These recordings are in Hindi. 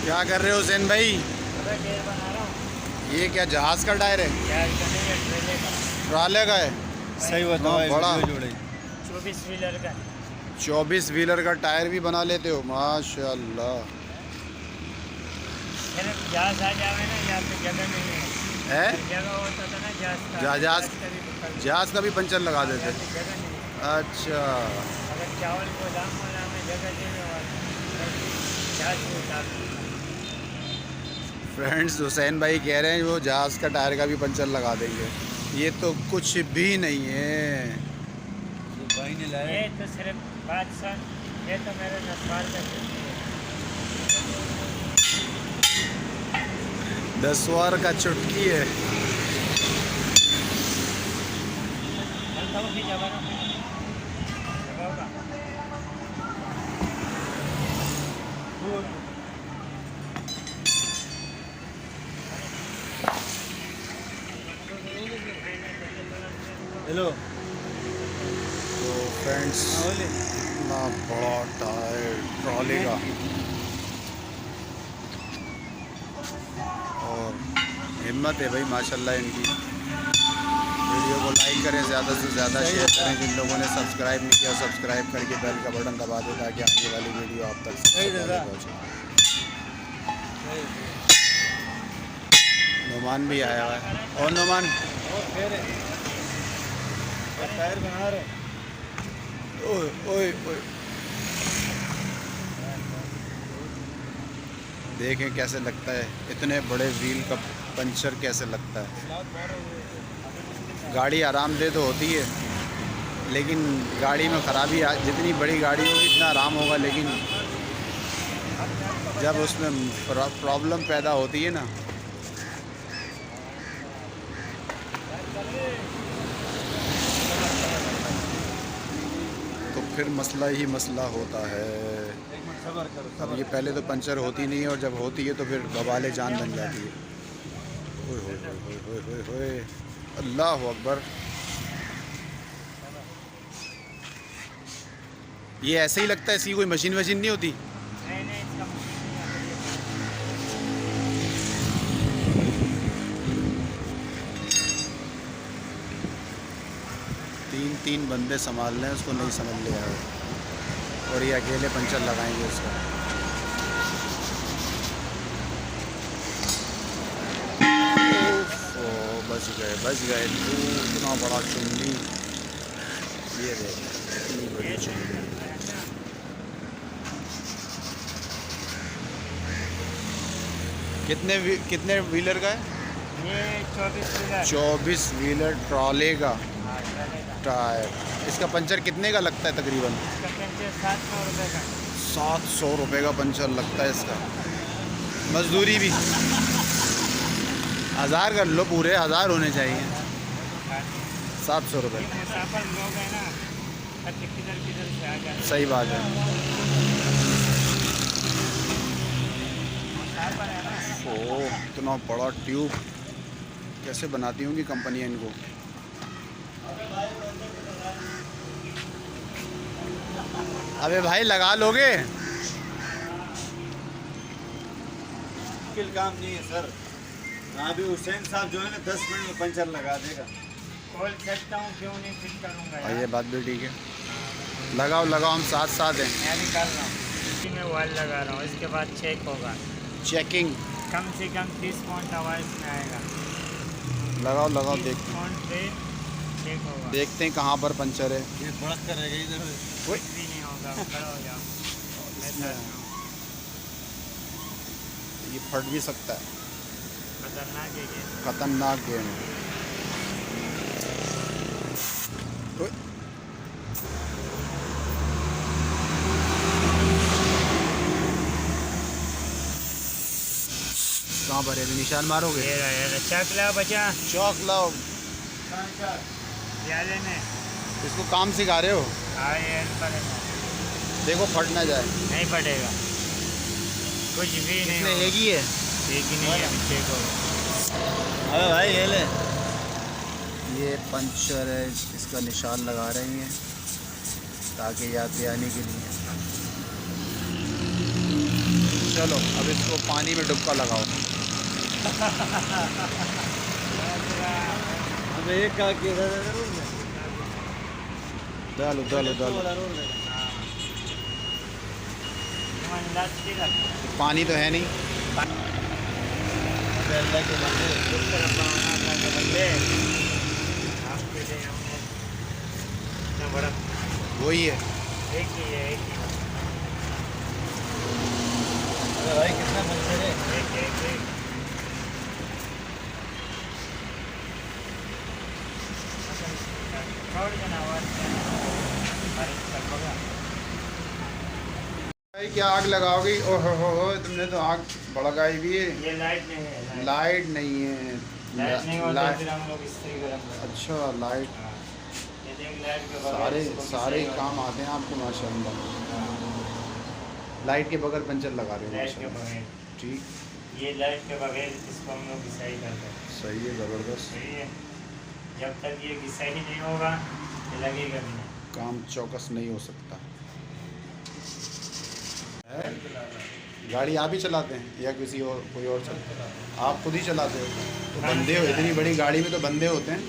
क्या कर रहे हो हुसैन भाई? टायर बना रहा हूँ। ये क्या जहाज का टायर है? टायर का नहीं है, ट्रेले का। ट्राले का है? सही बताओ। बड़ा 24 व्हीलर का। 24 व्हीलर का टायर भी बना लेते हो, माशाल्लाह। सिर्फ जहाज आ जावे ना, यहाँ पे जगह नहीं है। है जगह होता था ना जहाज का। जहाज का भी निकल- जहाज का भी पंचर लगा यहाँ देते? पे जगह नहीं है। अच्छा अगर चावल को दाम होना में जगह देने वाला जहाज को उतार दूंगा। फ्रेंड्स, हुसैन भाई कह रहे हैं वो जहाज का टायर का भी पंचर लगा देंगे। ये तो कुछ भी नहीं है। भाई ने लाया। ये तो सिर्फ बादशाह, ये तो मेरे नस्वार का छुट्टी है। 10 वार का चुटकी है। चलता हूँ कि जवाना जगह का। हेलो। तो फ्रेंड्स, इतना बड़ा टायर ट्रॉली का, और हिम्मत है भाई माशाल्लाह इनकी। वीडियो को लाइक करें, ज़्यादा से ज़्यादा शेयर करें। जिन लोगों ने सब्सक्राइब नहीं किया, सब्सक्राइब करके बेल का बटन दबा दें ताकि आगे वाली वीडियो आप तक सबसे पहले पहुँचे। नुमान भी आया हुआ है। और नुमान टायर बना रहे। ओए ओए ओए, देखें कैसे लगता है, इतने बड़े व्हील का पंचर कैसे लगता है। गाड़ी आरामदेह तो होती है, लेकिन गाड़ी में ख़राबी जितनी बड़ी गाड़ी होगी इतना आराम होगा, लेकिन जब उसमें प्रॉब्लम पैदा होती है ना, तो फिर मसला ही मसला होता है। अब ये पहले तो पंचर होती नहीं है, और जब होती है तो फिर बवाले जान बन जाती है। ओए होए होए होए होए होए, अल्लाह अकबर। ये ऐसे ही लगता है, इसकी कोई मशीन वशीन नहीं होती? नहीं नहीं, इसका मशीन नहीं है। 3 बंदे संभाल रहे हैं उसको, नहीं समझ ले आए, और ये अकेले पंचर लगाएंगे उसका। ओह, बच गए। इतना बड़ा चुन्नी, ये देख इतनी बड़ी चुन्नी। कितने व्हीलर का है? ये 24 व्हीलर। 24 व्हीलर ट्रॉले का हाँ, चलेगा। टायर। इसका पंचर कितने का लगता है तकरीबन? इसका पंचर 700 रुपये का। 700 रुपये का पंचर लगता है इसका। मजदूरी भी 1000 कर लो, पूरे 1000 होने चाहिए। 700 रुपये, मुसाफिर लोग हैं ना, किधर किधर से आ जाते सही बात है। मुसाफिर है ना। ओह, इतना बड़ा ट्यूब कैसे बनाती होंगी कंपनियाँ इनको। अबे भाई लगा लोगे? मुश्किल काम नहीं है सर। अभी हुसैन साहब जो है ना 10 मिनट में पंचर लगा देगा। खोल सकता हूँ, क्यों नहीं फिट करूँगा और यार। ये बात भी ठीक है, लगाओ हम साथ साथ हैं। मैं भी कर रहा हूँ, इसी में वाल लगा रहा हूँ, इसके बाद चेक होगा। चेकिंग कम से कम 30 पॉइंट आवाज़ में आएगा। लगाओ 30 देखते हैं, पॉइंट पे चेक होगा। देखते हैं कहाँ पर पंचर है। ये भड़क कर रहेगा इधर। कुछ भी नहीं होगा, खड़ा हो जाओ। ऐसा ये फट भी सकता है, खतरनाक है ये। खतरनाक गेम है। ओए, कहाँ पर है? अभी निशान मारोगे? ये रहा, चक ला बचा। चौक लाओ। प्याले में। इसको काम सिखा रहे हो? हाँ, ये पर है। देखो फट ना जाए। नहीं फटेगा, कुछ भी नहीं इसमें होगा। एक ही है। एक ही नहीं है, चेक होगा। अबे भाई ये ले। ये पंचर है, इसका निशान लगा रही हैं ताकि याद दिलाने के लिए। चलो अब इसको पानी में डुबका लगाओ। अब एक का के डालो डालो डालो। पानी तो है नहीं। अल्लाह के बंदे बड़ा वही है। एक ही है, एक ही अरे भाई कितना मंजर है। एक एक एक छोड़ देना आवाज बघा भाई क्या आग लगाओगी? ओहो हो, तुमने तो आग भड़काई भी है। ये लाइट नहीं है, लाइट नहीं है। लाइट नहीं होता लाइट- फिर हम लोग इस्त्री गरम करते अच्छा लाइट। हैं। ये देख लाइट के बगैर सारे इसको सारे किसी काम आते हैं आपको माशाल्लाह। हाँ, लाइट के बगैर पंचर लगा रहे हो लाइट के माशाल्लाह। बगैर ठीक, ये लाइट के बगैर इसको हम लोग घिसाई करते हैं। सही है, ज़बरदस्त। सही है, जब तक ये घिसाई नहीं होगा ये लगेगा भी नहीं। काम चौकस नहीं हो सकता है। गाड़ी आप ही चलाते हैं या किसी और कोई और चलाता है? आप खुद ही चलाते हो तो बंदे हो, इतनी बड़ी गाड़ी में तो बंदे होते हैं।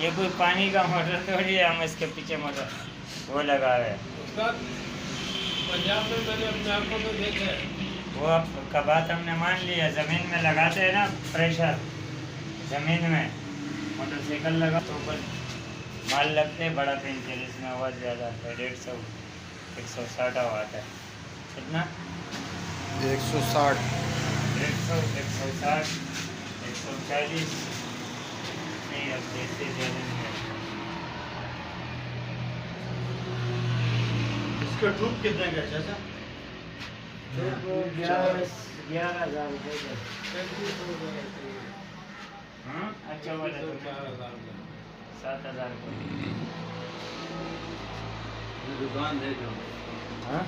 ये कोई पानी का मोटर थोड़ी है, हम इसके पीछे मोटर वो लगा रहे हैं। पंजाब में मैंने अपने आंखों में देखा है। वो अब का बात हमने मान लिया, ज़मीन में लगाते हैं ना प्रेशर, ज़मीन में मोटरसाइकिल लगा तो ऊपर माल लगते हैं बड़ा पेंचर, इसमें आवाज़ ज़्यादा आता है। 150 160 आवाज़ आता है। कितना 160। 150 160 140 नहीं, अब देखते ज़्यादा नहीं है। इसका ट्यूब कितने का है चाचा? 11,000 रुपये का। हाँ, अच्छा वाला तो 7,000 रुपये। दुकान है जो हाँ,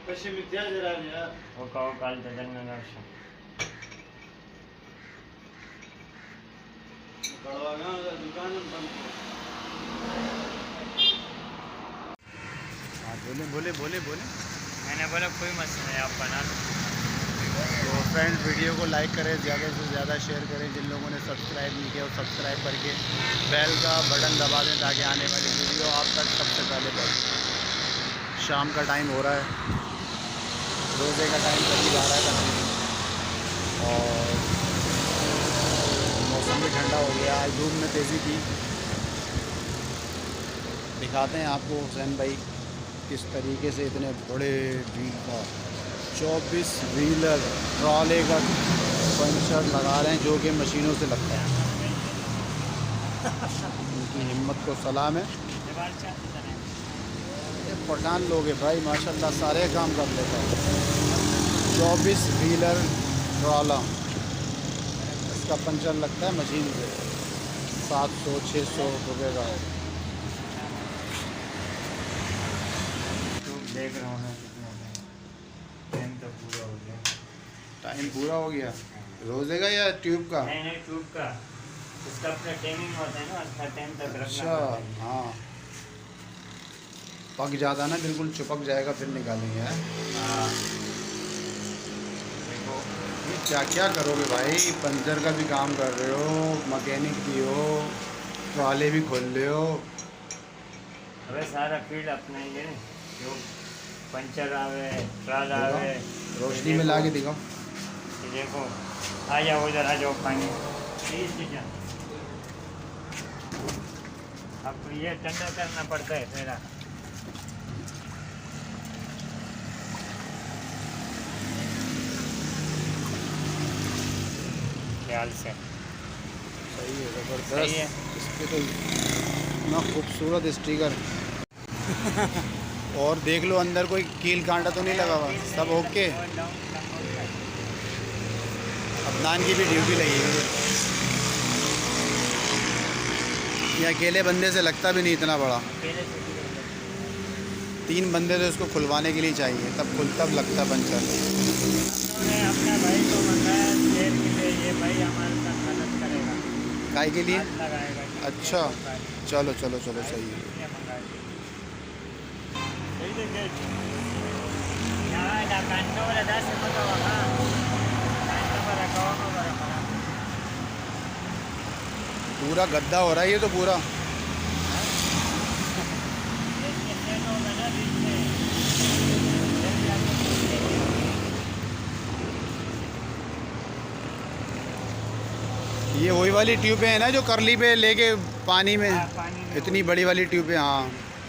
कशी मी त्या जरा यार वो कहो काल त्यांना नक्षा कड़वा गांव दुकान बंद। हाँ बोले बोले बोले बोले। मैंने बोला कोई मसला नहीं, आप बना लो। तो फ्रेंड वीडियो को लाइक करें, ज़्यादा से ज़्यादा शेयर करें। जिन लोगों ने सब्सक्राइब नहीं किया वो सब्सक्राइब करके बेल का बटन दबा दें ताकि आने वाली वीडियो आप तक सबसे पहले पहुँचे। शाम का टाइम हो रहा है, रोज़े का टाइम करीब आ रहा है तकरीबन, और मौसम भी ठंडा हो गया। आज धूप में तेज़ी थी। दिखाते हैं आपको हुसैन भाई किस तरीके से इतने बड़े व्हील का 24 व्हीलर ट्रॉले का पंचर लगा रहे हैं, जो कि मशीनों से लगता है। उनकी हिम्मत को सलाम है। ये पठान लोग हैं भाई माशाल्लाह, सारे काम कर लेता है। 24 व्हीलर ट्रॉला, इसका पंचर लगता है मशीन से 700-600 रुपये का। देख रहा हूँ ना कितना टाइम तो पूरा हो गया। टाइम पूरा हो गया रोज़े का या ट्यूब का? नहीं नहीं, ट्यूब का, इसका अपना टाइमिंग होता है ना, उसका टाइम तक रखना अच्छा पड़ता है। हाँ, पक जाता ना, बिल्कुल चिपक जाएगा फिर निकालेंगे। हैं? हाँ, देखो ये क्या क्या करोगे भाई? पंचर का भी काम कर रहे हो, मैकेनिक भी हो, ट्रॉले भी खोल रहे हो। अबे सारा फील्ड अपना ही है, जो पंचर आवे ट्राल आवे। रोशनी में ला के दिखाओ। ये देखो, आ जाओ उधर, आ जाओ पानी प्लीज जा। अब ये ठंडा करना पड़ता है मेरा। ख्याल से सही है, सही ज़बरदस्त। है। इस पे तो इतना खूबसूरत स्टिकर। और देख लो अंदर कोई कील कांटा तो नहीं लगा हुआ, सब ओके। अदनान की भी ड्यूटी लगी हुई है। ये अकेले बंदे से लगता भी नहीं इतना बड़ा। अकेले से भी कर सकते 3 बंदे तो इसको खुलवाने के लिए चाहिए, तब लगता पंचर। उन्होंने अपने भाई को मंगाया शेयर के लिए, ये भाई हमारे साथ गलत करेगा, काय के लिए? हाथ लगाएगा। अच्छा, चलो चलो चलो, सही है। ये मंगा दी। सही देखे यहाँ कांटो वाला 10 रुपये का कांटो पर रखा हुआ पूरा गद्दा हो रहा है ये तो पूरा। ये वही वाली ट्यूबें हैं ना जो करली पे लेके पानी में, पानी में इतनी बड़ी वाली ट्यूबें। हाँ,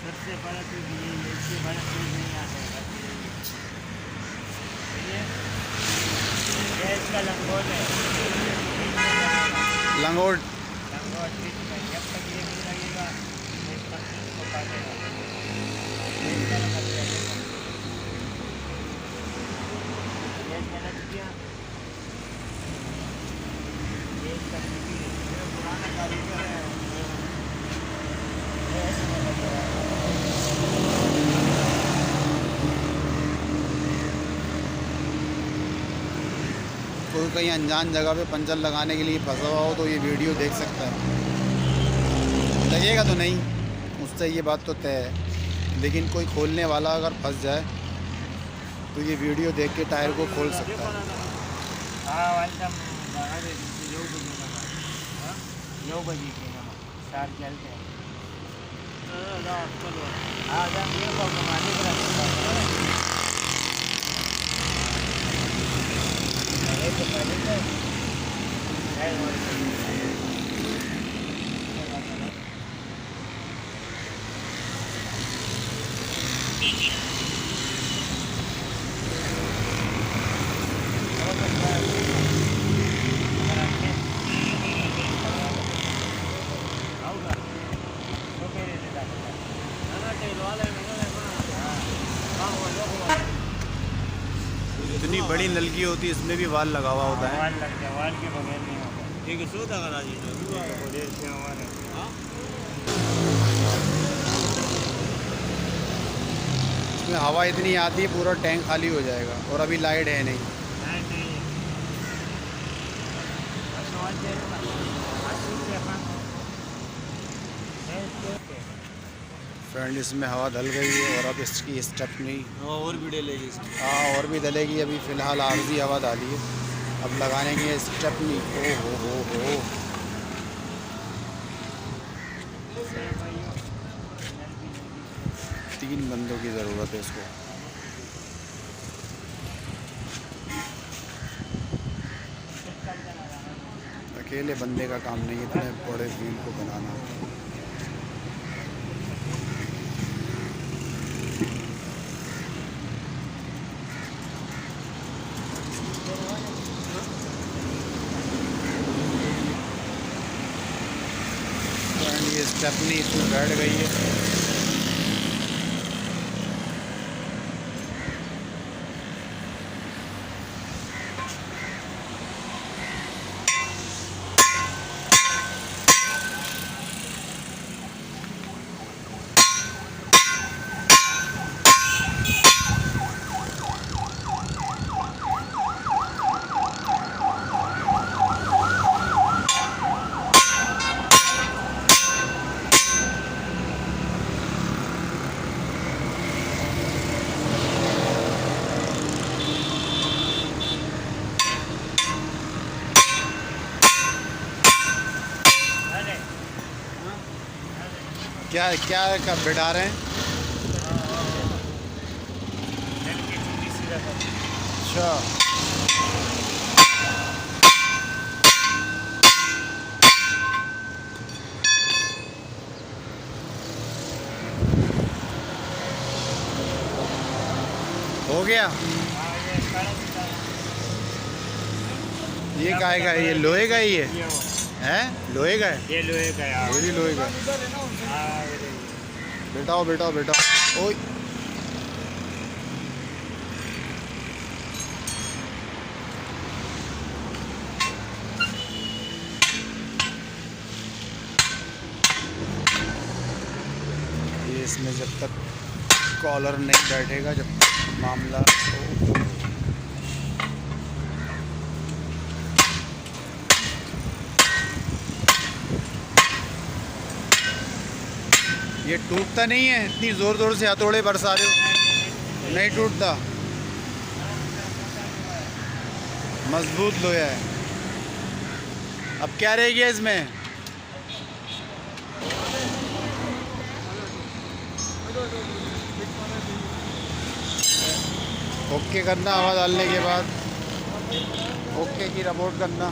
सबसे बड़ा तो ये इससे बड़ा कोई नहीं आ सकता। ये इसका लंगोट है, लंगोट। लंगोट जब तक ये नहीं लगेगा तब तक इसको काटेगा। ये गलत किया, ये इसका पुराना कारीगर है। कोई कहीं अनजान जगह पे पंचर लगाने के लिए फंसा हुआ हो तो ये वीडियो देख सकता है। लगेगा तो नहीं, उससे ये बात तो तय है, लेकिन कोई खोलने वाला अगर फंस जाए तो ये वीडियो देख के टायर को खोल सकता है। हाँ वालता बाहर यो बजी के ना सार चलते हैं। हाँ जब ये को घुमाने का तो पहले से इतनी बड़ी नलकी होती है, इसमें भी वाल लगा हुआ होता है। वाल लग गया, वाल के बगैर नहीं होगा। ठीक है, सो तक राजी इसमें हवा इतनी आती है पूरा टैंक खाली हो जाएगा, और अभी लाइट है नहीं। फ्रेंड इसमें हवा डल गई है और अब इसकी स्टेपनी और भी डलेगी इसकी। हाँ और भी डलेगी। अभी फ़िलहाल आर्जी हवा डाली है, अब लगाने की स्टेपनी। ओ हो 3 बंदों की ज़रूरत है इसको। अकेले बंदे का काम नहीं, इतने बड़े व्हील को बनाना। ये स्टेपनी इसमें बैठ गई है। क्या क्या कब बिठा रहे हैं? अच्छा, हो गया। ये काहे का है? ये लोहे का ही है? लोहे का है? ये लोहे का यार, ये भी लोहे का। हाँ बेटाओ। ओए ये इसमें जब तक कॉलर नहीं बैठेगा जब मामला ये टूटता नहीं है, इतनी ज़ोर ज़ोर से हथौड़े बरसा रहे हो, नहीं टूटता, मजबूत लोहा है। अब क्या रह गया इसमें? ओके करना, हवा डालने के बाद ओके की रिपोर्ट करना।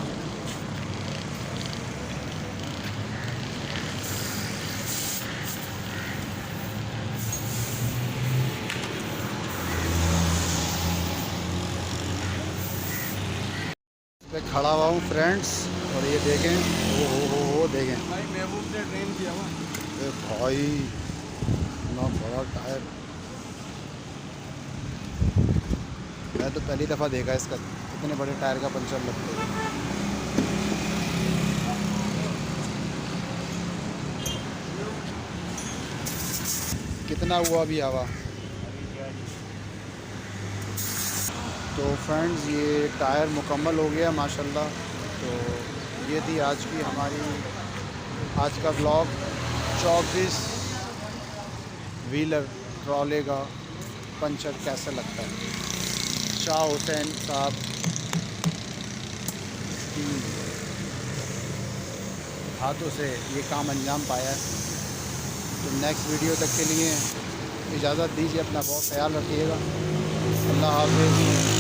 पे खड़ा हुआ हूँ फ्रेंड्स, और ये देखें, ओ देखें भाई महबूब ने ट्रेन किया हुआ। ए भाई इतना बड़ा टायर, मैं तो पहली दफ़ा देखा इसका, इतने बड़े टायर का पंचर लगते हुए। कितना हुआ अभी हवा? तो फ्रेंड्स ये टायर मुकम्मल हो गया माशाल्लाह। तो ये थी आज की हमारी आज का ब्लॉग, 24 व्हीलर ट्रॉले का पंचर कैसा लगता है। शाह हुसैन साहब की हाथों से ये काम अंजाम पाया है। तो नेक्स्ट वीडियो तक के लिए इजाज़त दीजिए, अपना बहुत ख्याल रखिएगा। अल्लाह हाफ़िज़।